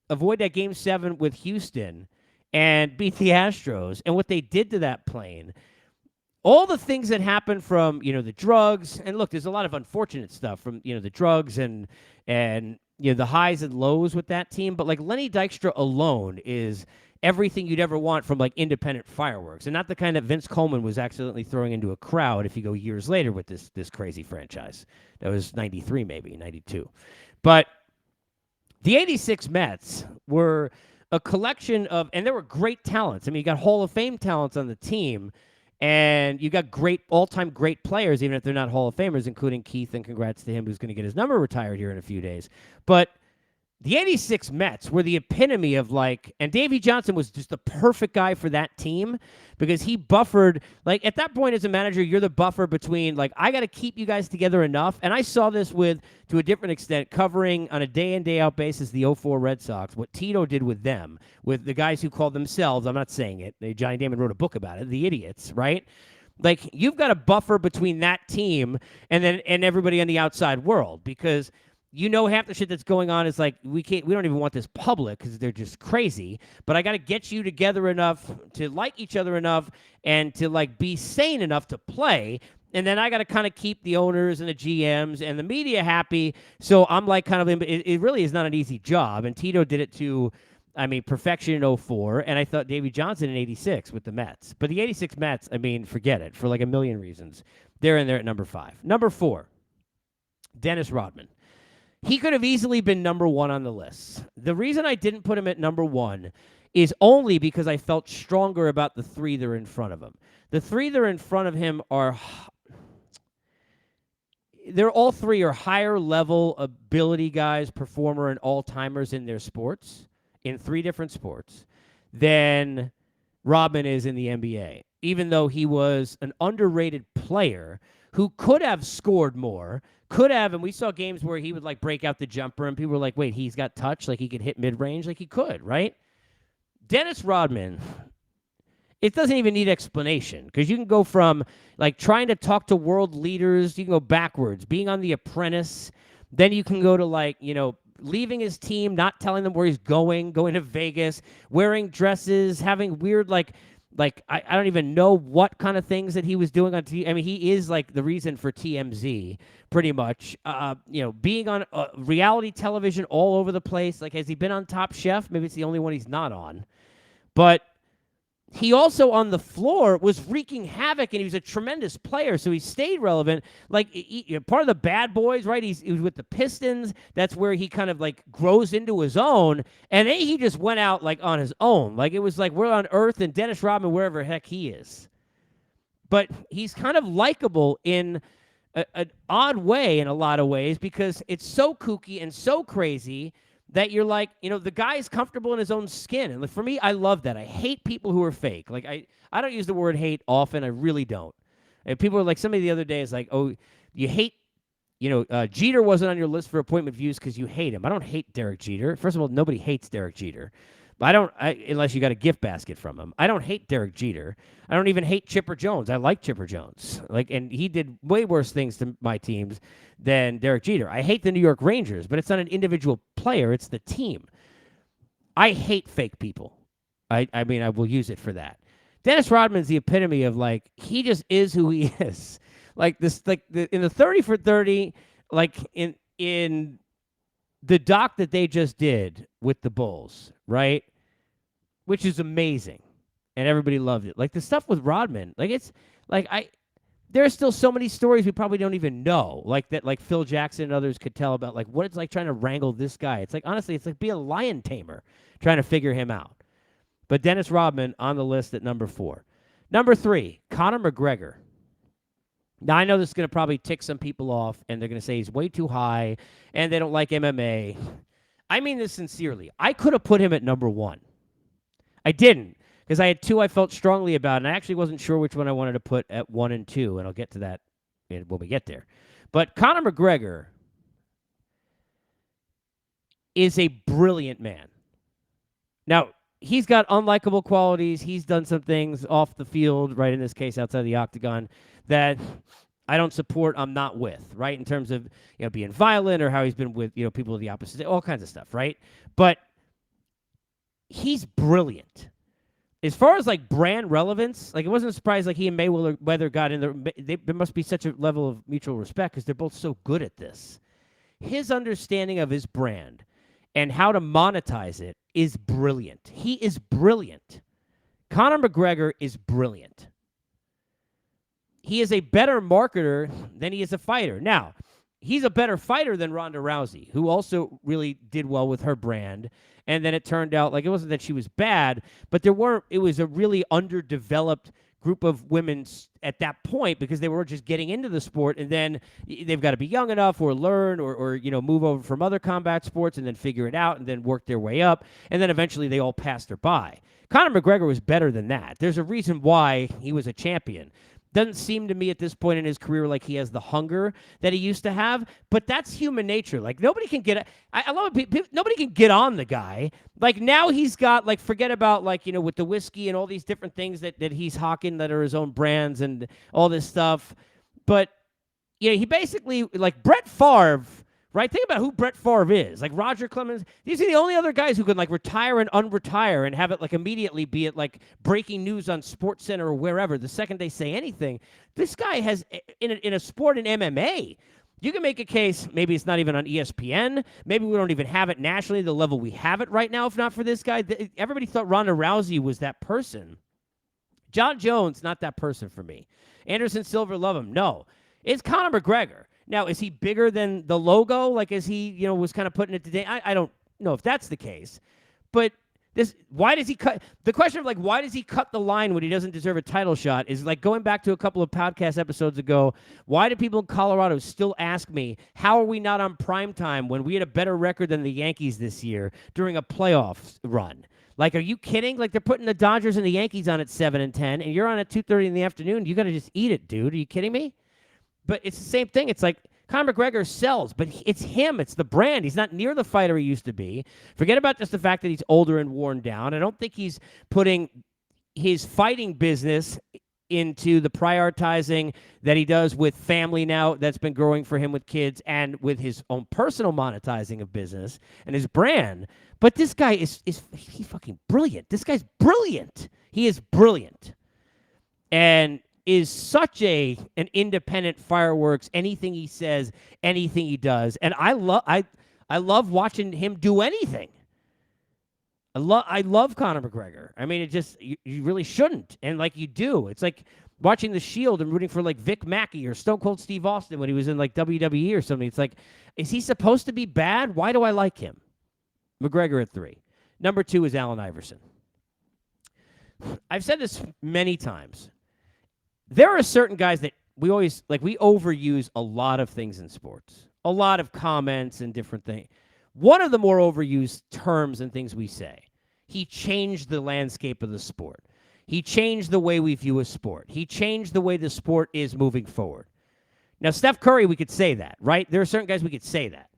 avoid that Game 7 with Houston and beat the Astros, and what they did to that plane, all the things that happened from, the drugs, and look, there's a lot of unfortunate stuff from, the drugs and the highs and lows with that team, but like Lenny Dykstra alone is everything you'd ever want from like independent fireworks, and not the kind that Vince Coleman was accidentally throwing into a crowd if you go years later with this crazy franchise. That was 93, maybe 92. But the '86 Mets were a collection of, and there were great talents. I mean, you got Hall of Fame talents on the team, and you got great, all-time great players, even if they're not Hall of Famers, including Keith, and congrats to him who's going to get his number retired here in a few days. But the '86 Mets were the epitome of and Davey Johnson was just the perfect guy for that team because he buffered, at that point as a manager, you're the buffer between, I got to keep you guys together enough. And I saw this to a different extent, covering on a day-in, day-out basis the '04 Red Sox, what Tito did with them, with the guys who called themselves, I'm not saying it, Johnny Damon wrote a book about it, the idiots, right? You've got a buffer between that team and everybody in the outside world because half the shit that's going on is we don't even want this public because they're just crazy. But I got to get you together enough to like each other enough and to be sane enough to play. And then I got to kind of keep the owners and the GMs and the media happy. So I'm it really is not an easy job. And Tito did it to, perfection in '04. And I thought Davey Johnson in '86 with the Mets. But the '86 Mets, forget it for a million reasons. They're in there at number 5. Number 4, Dennis Rodman. He could have easily been number 1 on the list. The reason I didn't put him at number 1 is only because I felt stronger about the 3 that are in front of him. The 3 that are in front of him they're all 3 are higher level ability guys, performer, and all-timers in their sports, in 3 different sports, than Rodman is in the NBA, even though he was an underrated player who could have scored more, and we saw games where he would break out the jumper and people were like, wait, he's got touch, he could hit mid-range, he could, right? Dennis Rodman, it doesn't even need explanation because you can go from trying to talk to world leaders, you can go backwards, being on The Apprentice, then you can go to leaving his team, not telling them where he's going to Vegas, wearing dresses, having weird I don't even know what kind of things that he was doing on TV. He is the reason for TMZ, pretty much. Being on reality television all over the place. Has he been on Top Chef? Maybe it's the only one he's not on. But he also on the floor was wreaking havoc, and he was a tremendous player, so he stayed relevant. Part of the bad boys, right? He was with the Pistons. That's where he kind of grows into his own, and then he just went out on his own. It was we're on Earth, and Dennis Rodman, wherever the heck he is. But he's kind of likable in an odd way in a lot of ways because it's so kooky and so crazy that you're the guy's comfortable in his own skin. And for me, I love that. I hate people who are fake. I don't use the word hate often. I really don't. And people are somebody the other day is oh, you hate, Jeter wasn't on your list for appointment views because you hate him. I don't hate Derek Jeter. First of all, nobody hates Derek Jeter. But unless you got a gift basket from him. I don't hate Derek Jeter. I don't even hate Chipper Jones. I like Chipper Jones. And he did way worse things to my teams than Derek Jeter. I hate the New York Rangers, but it's not an individual player. It's the team. I hate fake people. I will use it for that. Dennis Rodman's the epitome of he just is who he is. In the 30 for 30, in the doc that they just did with the Bulls, right? Which is amazing. And everybody loved it. The stuff with Rodman, there are still so many stories we probably don't even know, that Phil Jackson and others could tell about what it's trying to wrangle this guy. It's honestly, it's be a lion tamer trying to figure him out. But Dennis Rodman on the list at number 4. Number 3, Conor McGregor. Now, I know this is going to probably tick some people off, and they're going to say he's way too high, and they don't like MMA. I mean this sincerely. I could have put him at number 1. I didn't, because I had 2 I felt strongly about, and I actually wasn't sure which one I wanted to put at 1 and 2, and I'll get to that when we get there. But Conor McGregor is a brilliant man. Now, he's got unlikable qualities. He's done some things off the field, right, in this case outside the octagon, that I don't support, I'm not with, right, in terms of being violent or how he's been with people of the opposite, all kinds of stuff, right? But he's brilliant. As far as like brand relevance, like it wasn't a surprise like he and Mayweather got in there. There must be such a level of mutual respect because they're both so good at this. His understanding of his brand and how to monetize it is brilliant. He is brilliant. Conor McGregor is brilliant. He is a better marketer than he is a fighter. Now, he's a better fighter than Ronda Rousey, who also really did well with her brand. And then it turned out, like, it wasn't that she was bad, but it was a really underdeveloped group of women at that point because they were just getting into the sport, and then they've got to be young enough or learn or move over from other combat sports and then figure it out and then work their way up, and then eventually they all passed her by. Conor McGregor was better than that. There's a reason why he was a champion. Doesn't seem to me at this point in his career like he has the hunger that he used to have, but that's human nature. Like, nobody can get I love it. Nobody can get on the guy. Like, now he's got, like, forget about, like, with the whiskey and all these different things that he's hawking that are his own brands and all this stuff. But, he basically, like, Brett Favre, right? Think about who Brett Favre is. Like, Roger Clemens. These are the only other guys who can, like, retire and unretire and have it, like, immediately be it, like, breaking news on SportsCenter or wherever the second they say anything. This guy has, in a sport in MMA, you can make a case, maybe it's not even on ESPN. Maybe we don't even have it nationally, the level we have it right now, if not for this guy. Everybody thought Ronda Rousey was that person. John Jones, not that person for me. Anderson Silva, love him. No. It's Conor McGregor. Now, is he bigger than the logo? Like, as he, was kind of putting it today? I don't know if that's the case. But why does he cut? The question of, like, why does he cut the line when he doesn't deserve a title shot is like going back to a couple of podcast episodes ago. Why do people in Colorado still ask me, how are we not on primetime when we had a better record than the Yankees this year during a playoff run? Like, are you kidding? Like, they're putting the Dodgers and the Yankees on at 7 and 10, and you're on at 2:30 in the afternoon. You got to just eat it, dude. Are you kidding me? But it's the same thing. It's like Conor McGregor sells, but it's him. It's the brand. He's not near the fighter he used to be. Forget about just the fact that he's older and worn down. I don't think he's putting his fighting business into the prioritizing that he does with family now that's been growing for him with kids and with his own personal monetizing of business and his brand. But this guy he's fucking brilliant. This guy's brilliant. He is brilliant. And is such an independent fireworks, anything he says, anything he does. And I love watching him do anything. I love Conor McGregor. I mean, it just, you really shouldn't. And like you do. It's like watching The Shield and rooting for like Vic Mackey or Stone Cold Steve Austin when he was in like WWE or something. It's like, is he supposed to be bad? Why do I like him? McGregor at 3. Number 2 is Allen Iverson. I've said this many times. There are certain guys that we overuse a lot of things in sports, a lot of comments and different things. One of the more overused terms and things we say, he changed the landscape of the sport. He changed the way we view a sport. He changed the way the sport is moving forward. Now, Steph Curry, we could say that, right? There are certain guys we could say that.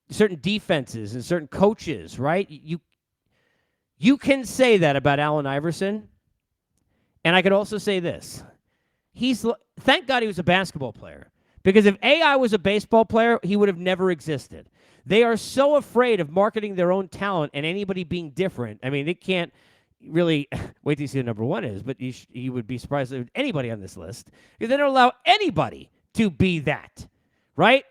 Certain defenses and certain coaches, right? You can say that about Allen Iverson. And I could also say this. Thank God he was a basketball player. Because if AI was a baseball player, he would have never existed. They are so afraid of marketing their own talent and anybody being different. I mean, they can't really wait to see who number 1 is, but you would be surprised if anybody on this list. Because they don't allow anybody to be that. Right?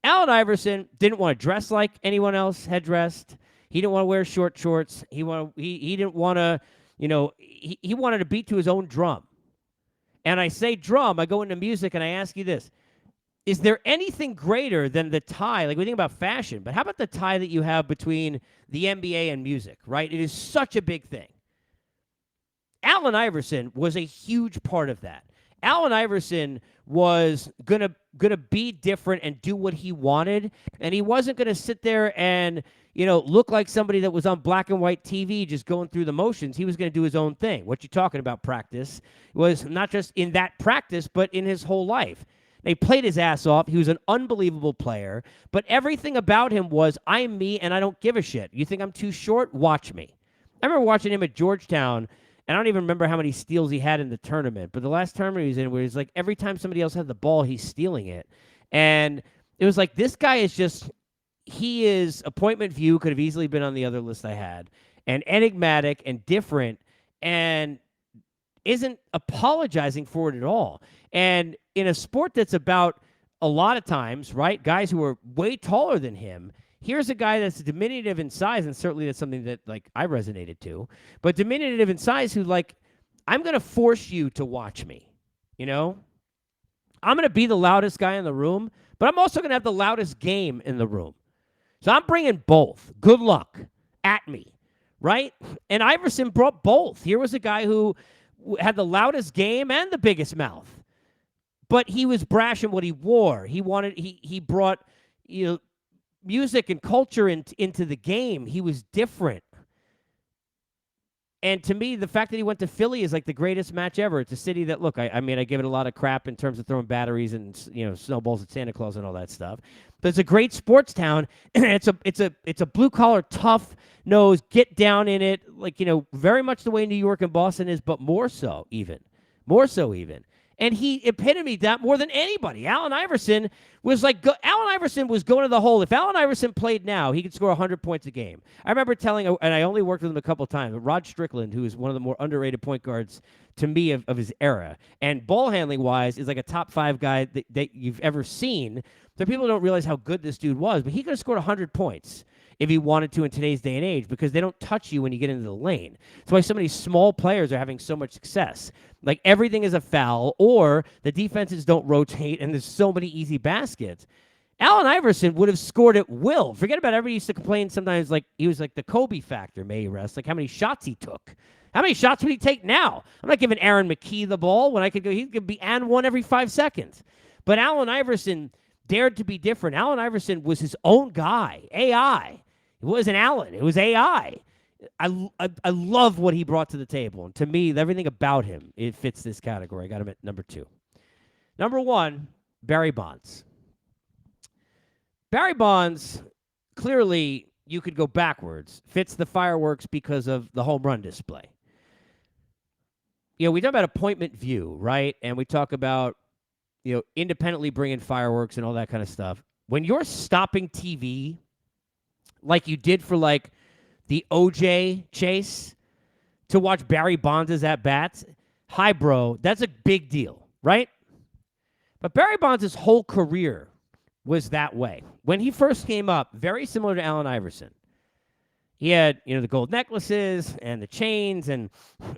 Allen Iverson didn't want to dress like anyone else had dressed. He didn't want to wear short shorts. He didn't want to... he wanted to beat to his own drum. And I say drum, I go into music and I ask you this. is there anything greater than the tie? Like, we think about fashion, but how about the tie that you have between the NBA and music, right? It is such a big thing. Allen Iverson was a huge part of that. Allen Iverson was gonna be different and do what he wanted, and he wasn't gonna sit there and look like somebody that was on black and white TV just going through the motions. He was gonna do his own thing. What you talking about? Practice was not just in that practice, but in his whole life. They played his ass off. He was an unbelievable player, but everything about him was, I'm me and I don't give a shit. You think I'm too short? Watch me. I remember watching him at Georgetown. And I don't even remember how many steals he had in the tournament. But the last tournament he was in, where he's like, every time somebody else had the ball, he's stealing it. And it was like, this guy is just, he is appointment view, could have easily been on the other list I had, and enigmatic and different, and isn't apologizing for it at all. And in a sport that's about, a lot of times, right, guys who are way taller than him, here's a guy that's diminutive in size, and certainly that's something that, like, I resonated to, but diminutive in size who, like, I'm going to force you to watch me, I'm going to be the loudest guy in the room, but I'm also going to have the loudest game in the room. So I'm bringing both. Good luck at me, right? And Iverson brought both. Here was a guy who had the loudest game and the biggest mouth, but he was brash in what he wore. He brought, music and culture into the game. He was different. And to me, the fact that he went to Philly is like the greatest match ever. It's a city that, look, I mean, I give it a lot of crap in terms of throwing batteries and, snowballs at Santa Claus and all that stuff. But it's a great sports town. It's a blue collar, tough nose, get down in it, like, very much the way New York and Boston is, but more so even. And he epitomed that more than anybody. Allen Iverson was going to the hole. If Allen Iverson played now, he could score 100 points a game. I remember telling, and I only worked with him a couple times, Rod Strickland, who is one of the more underrated point guards to me of his era, and ball handling wise is like a top 5 guy that you've ever seen. So people don't realize how good this dude was, but he could have scored 100 points if he wanted to in today's day and age, because they don't touch you when you get into the lane. That's why so many small players are having so much success. Like, everything is a foul, or the defenses don't rotate, and there's so many easy baskets. Allen Iverson would have scored at will. Forget about everybody used to complain sometimes, like, he was like the Kobe factor, may he rest, like how many shots he took. How many shots would he take now? I'm not giving Aaron McKee the ball when I could go. He could be and one every 5 seconds. But Allen Iverson dared to be different. Allen Iverson was his own guy, AI. It wasn't Allen. It was AI. I love what he brought to the table. And to me, everything about him, it fits this category. I got him at number 2. Number 1, Barry Bonds. Barry Bonds, clearly, you could go backwards. Fits the fireworks because of the home run display. We talk about appointment view, right? And we talk about, independently bringing fireworks and all that kind of stuff. When you're stopping TV, like you did for, like, the OJ chase to watch Barry Bonds' at-bats, hi, bro, that's a big deal, right? But Barry Bonds' whole career was that way. When he first came up, very similar to Allen Iverson. He had, the gold necklaces and the chains, and,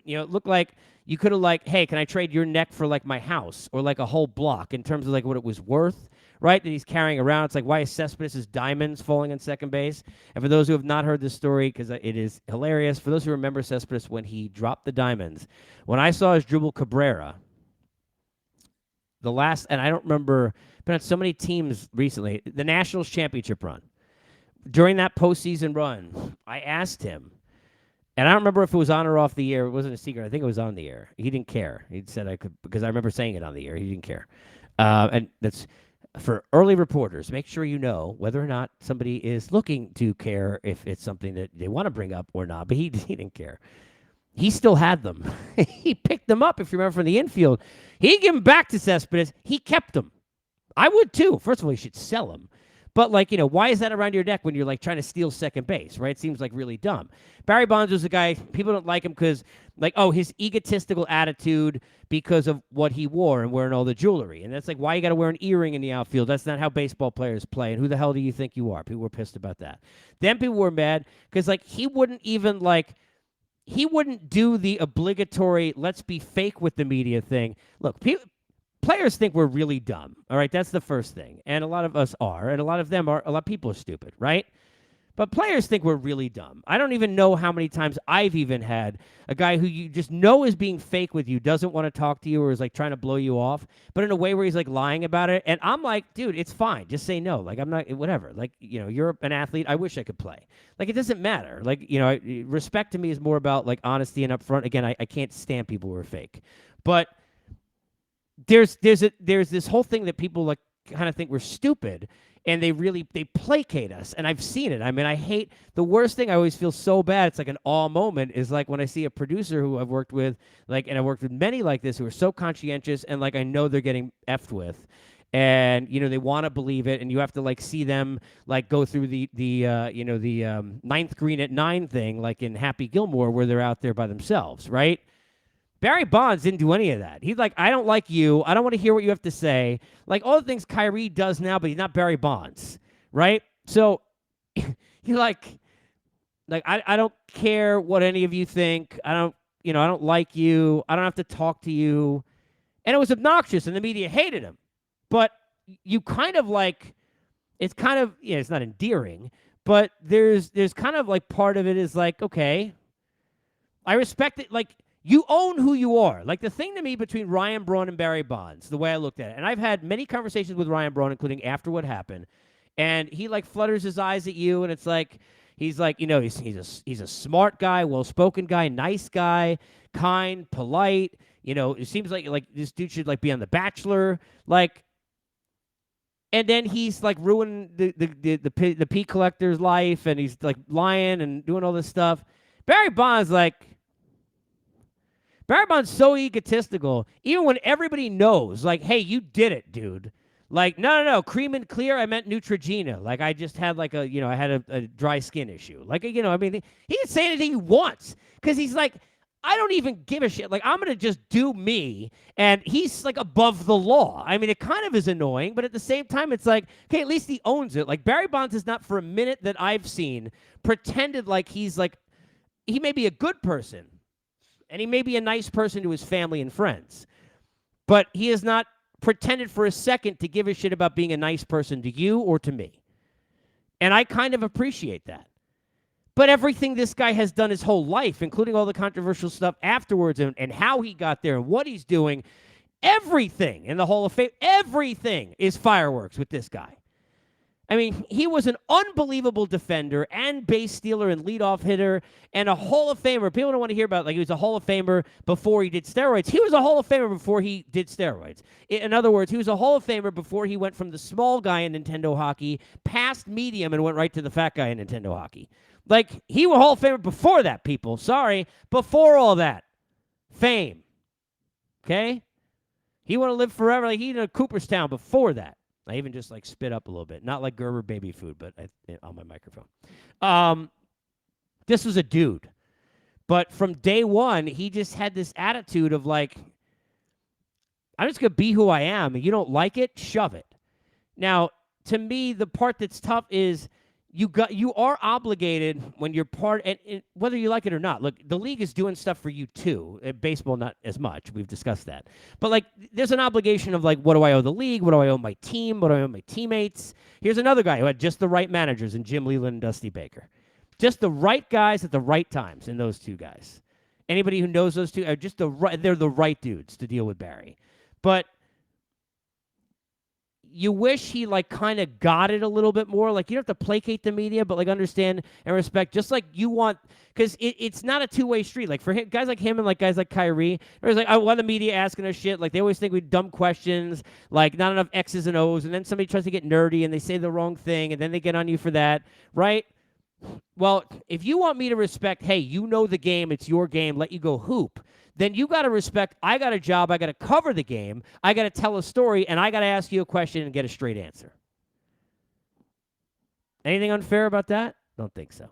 it looked like you could have, like, hey, can I trade your neck for, like, my house or, like, a whole block in terms of, like, what it was worth, right, that he's carrying around. It's like, why is Cespedes' diamonds falling on second base? And for those who have not heard this story, because it is hilarious, for those who remember Cespedes when he dropped the diamonds, when I saw his dribble Cabrera, and I don't remember, been on so many teams recently, the Nationals championship run. During that postseason run, I asked him, and I don't remember if it was on or off the air. It wasn't a secret. I think it was on the air. He didn't care. He said I could, because I remember saying it on the air. He didn't care. And that's for early reporters. Make sure you know whether or not somebody is looking to care if it's something that they want to bring up or not. But he didn't care. He still had them. He picked them up, if you remember, from the infield. He didn't give them back to Cespedes. He kept them. I would, too. First of all, you should sell them. But, like, why is that around your neck when you're, like, trying to steal second base, right? It seems, like, really dumb. Barry Bonds was a guy, people don't like him because, like, his egotistical attitude because of what he wore and wearing all the jewelry. And that's like, why you got to wear an earring in the outfield? That's not how baseball players play. And who the hell do you think you are? People were pissed about that. Then people were mad because, like, he wouldn't he wouldn't do the obligatory let's be fake with the media thing. Look, players think we're really dumb. All right, that's the first thing. And a lot of us are, and a lot of people are stupid, right? But players think we're really dumb. I don't even know how many times I've even had a guy who you just know is being fake with you, doesn't want to talk to you, or is like trying to blow you off, but in a way where he's like lying about it. And I'm like, dude, it's fine. Just say no. Like, I'm not, whatever. Like, you're an athlete. I wish I could play. Like, it doesn't matter. Like, respect to me is more about like honesty and upfront. Again, I can't stand people who are fake. But there's this whole thing that people like kind of think we're stupid, and they placate us, and I've seen it. I mean, I hate the worst thing. I always feel so bad. It's like an awe moment is like when I see a producer who I've worked with, like, and I've worked with many like this who are so conscientious, and like I know they're getting effed with, and they want to believe it, and you have to like see them like go through the ninth green at 9 thing, like in Happy Gilmore, where they're out there by themselves, right? Barry Bonds didn't do any of that. He's like, I don't like you. I don't want to hear what you have to say. Like all the things Kyrie does now, but he's not Barry Bonds, right? So you're like I don't care what any of you think. I don't like you. I don't have to talk to you. And it was obnoxious, and the media hated him. But you kind of like, it's kind of, it's not endearing, but there's kind of like part of it is like, okay, I respect it. Like, you own who you are. Like, the thing to me between Ryan Braun and Barry Bonds, the way I looked at it, and I've had many conversations with Ryan Braun, including after what happened, and he, like, flutters his eyes at you, and it's like, he's like, he's a smart guy, well-spoken guy, nice guy, kind, polite, it seems like this dude should, like, be on The Bachelor, like, and then he's, like, ruining the P collector's life, and he's, like, lying and doing all this stuff. Barry Bonds so egotistical, even when everybody knows, like, hey, you did it, dude. Like, no, cream and clear, I meant Neutrogena. Like, I just had, like, I had a dry skin issue. Like, I mean, he can say anything he wants, because he's like, I don't even give a shit. Like, I'm going to just do me, and he's, like, above the law. I mean, it kind of is annoying, but at the same time, it's like, okay, at least he owns it. Like, Barry Bonds has not, for a minute that I've seen, pretended like he's, like, he may be a good person, and he may be a nice person to his family and friends, but he has not pretended for a second to give a shit about being a nice person to you or to me. And I kind of appreciate that. But everything this guy has done his whole life, including all the controversial stuff afterwards and how he got there and what he's doing, everything in the Hall of Fame, everything is fireworks with this guy. I mean, he was an unbelievable defender and base stealer and leadoff hitter and a Hall of Famer. People don't want to hear about, like, he was a Hall of Famer before he did steroids. He was a Hall of Famer before he did steroids. In other words, he was a Hall of Famer before he went from the small guy in Nintendo hockey past medium and went right to the fat guy in Nintendo hockey. Like, he was a Hall of Famer before that, people. Sorry. Before all that. Fame. Okay? He want to live forever. Like, he in Cooperstown before that. I even just, like, spit up a little bit. Not like Gerber baby food, but on my microphone. This was a dude. But from day one, he just had this attitude of, like, I'm just going to be who I am, and you don't like it, shove it. Now, to me, the part that's tough is you are obligated when you're part, and whether you like it or not. Look, the league is doing stuff for you too. Baseball, not as much. We've discussed that. But like, there's an obligation of like, what do I owe the league? What do I owe my team? What do I owe my teammates? Here's another guy who had just the right managers in Jim Leland and Dusty Baker. Just the right guys at the right times in those two guys. Anybody who knows those two are just they're the right dudes to deal with Barry. But you wish he, like, kind of got it a little bit more. Like, you don't have to placate the media, but, like, understand and respect, just like you want, because it's not a two-way street. Like, for him, guys like him and, like, guys like Kyrie, there's, like, I want the media asking us shit. Like, they always think we dumb questions, like, not enough X's and O's, and then somebody tries to get nerdy, and they say the wrong thing, and then they get on you for that, right? Well, if you want me to respect, hey, you know the game, it's your game, let you go hoop, then you got to respect, I got a job, I got to cover the game, I got to tell a story, and I got to ask you a question and get a straight answer. Anything unfair about that? Don't think so.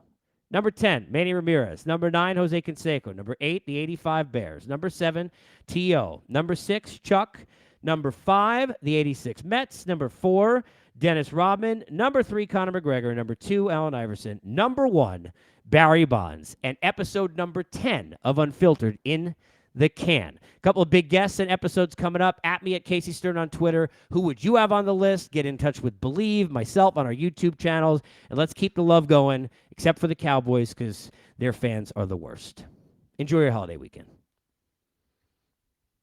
Number 10, Manny Ramirez. Number 9, Jose Canseco. Number 8, the 85 Bears. Number 7, T.O. Number 6, Chuck. Number 5, the 86 Mets. Number 4, Dennis Rodman. Number 3, Conor McGregor. Number 2, Allen Iverson. Number 1, Barry Bonds. And episode number 10 of Unfiltered in the can. A couple of big guests and episodes coming up. At me at Casey Stern on Twitter. Who would you have on the list? Get in touch with Believe, myself on our YouTube channels, and let's keep the love going, except for the Cowboys, because their fans are the worst. Enjoy your holiday weekend.